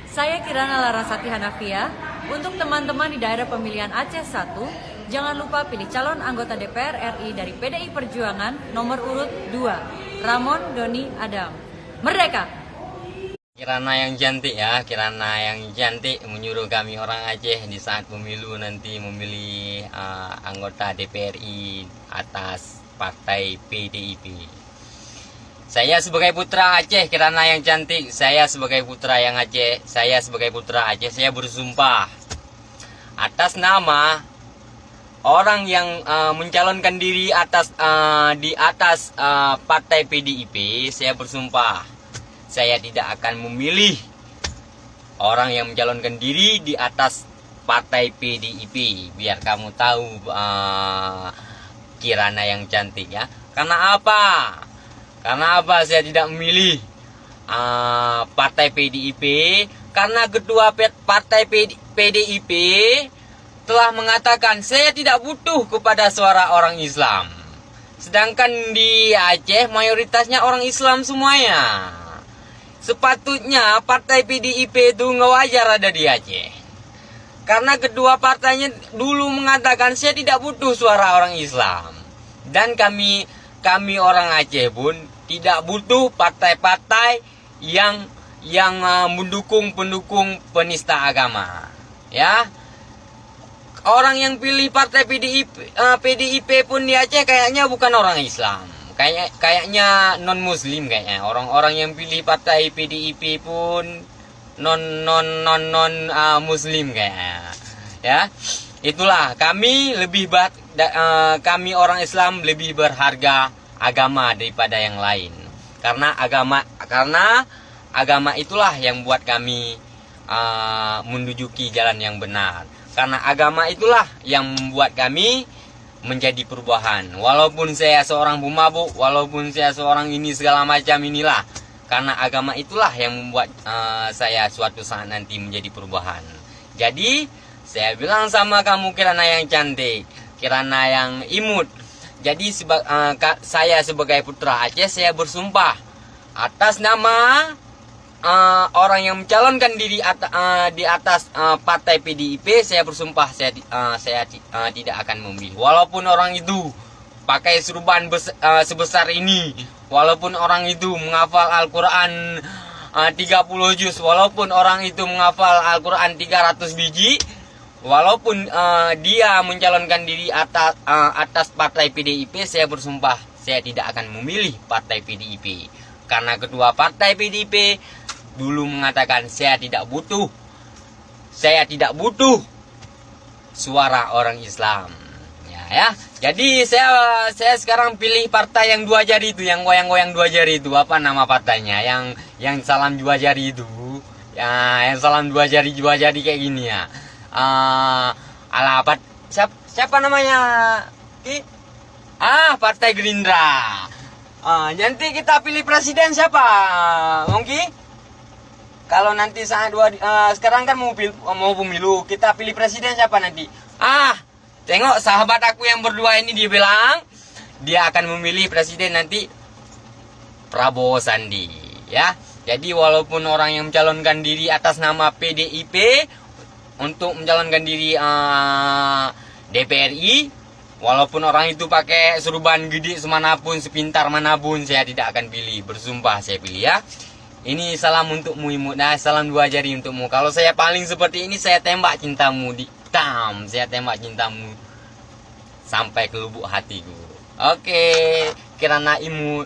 Saya Kirana Larasati Hanafia. Untuk teman-teman di daerah pemilihan Aceh 1, jangan lupa pilih calon anggota DPR RI dari PDI Perjuangan nomor urut 2, Ramon Doni Adam. Merdeka! Kirana yang cantik ya, Kirana yang cantik menyuruh kami orang Aceh di saat pemilu nanti memilih anggota DPRI atas partai PDIP. Saya sebagai putra Aceh, Kirana yang cantik, saya sebagai putra yang Aceh, saya sebagai putra Aceh, saya bersumpah atas nama orang yang mencalonkan diri di atas partai PDIP, saya bersumpah saya tidak akan memilih orang yang mencalonkan diri di atas partai PDIP. Biar kamu tahu, Kirana yang cantik ya. Karena apa? Karena apa saya tidak memilih partai PDIP? Karena ketua partai PDIP telah mengatakan saya tidak butuh kepada suara orang Islam. Sedangkan di Aceh mayoritasnya orang Islam semuanya. Sepatutnya partai PDIP itu nggak wajar ada di Aceh. Karena kedua partainya dulu mengatakan saya tidak butuh suara orang Islam. Dan kami orang Aceh pun tidak butuh partai-partai yang mendukung pendukung penista agama. Ya. Orang yang pilih partai PDIP pun di Aceh kayaknya bukan orang Islam. Kayaknya non muslim kayaknya. Orang-orang yang pilih partai PDIP pun non muslim kayaknya. Ya. Itulah kami kami orang Islam lebih berharga agama daripada yang lain. Karena agama itulah yang buat kami menduduki jalan yang benar. Karena agama itulah yang membuat kami menjadi perubahan. Walaupun saya seorang pemabuk, walaupun saya seorang ini segala macam inilah. Karena agama itulah yang membuat saya suatu saat nanti menjadi perubahan. Jadi saya bilang sama kamu Kirana yang cantik, Kirana yang imut. Jadi saya sebagai putra Aceh, saya bersumpah atas nama orang yang mencalonkan diri di atas partai PDIP, saya bersumpah saya tidak akan memilih. Walaupun orang itu pakai serban sebesar ini, walaupun orang itu menghafal Al-Quran 30 juz, walaupun orang itu menghafal Al-Quran 300 biji, walaupun dia mencalonkan diri atas partai PDIP, saya bersumpah saya tidak akan memilih partai PDIP. Karena kedua partai PDIP dulu mengatakan saya tidak butuh suara orang Islam. Ya. Jadi saya sekarang pilih partai yang dua jari itu, yang goyang-goyang dua jari itu. Apa nama partainya? Yang salam dua jari itu. Ya, yang salam dua jari kayak gini ya. Siapa namanya? Partai Gerindra. Nanti kita pilih presiden siapa? Mungkin kalau nanti saat sekarang kan mau pemilu, kita pilih presiden siapa nanti? Tengok sahabat aku yang berdua ini, dia bilang dia akan memilih presiden nanti Prabowo Sandi, ya. Jadi walaupun orang yang mencalonkan diri atas nama PDIP untuk mencalonkan diri DPRI, walaupun orang itu pakai serban gede semanapun, sepintar manapun, saya tidak akan pilih. Bersumpah saya pilih ya. Ini salam untukmu Imut. Nah, salam dua jari untukmu. Kalau saya paling seperti ini, saya tembak cintamu saya tembak cintamu sampai ke lubuk hatiku. Oke, Kirana Imut.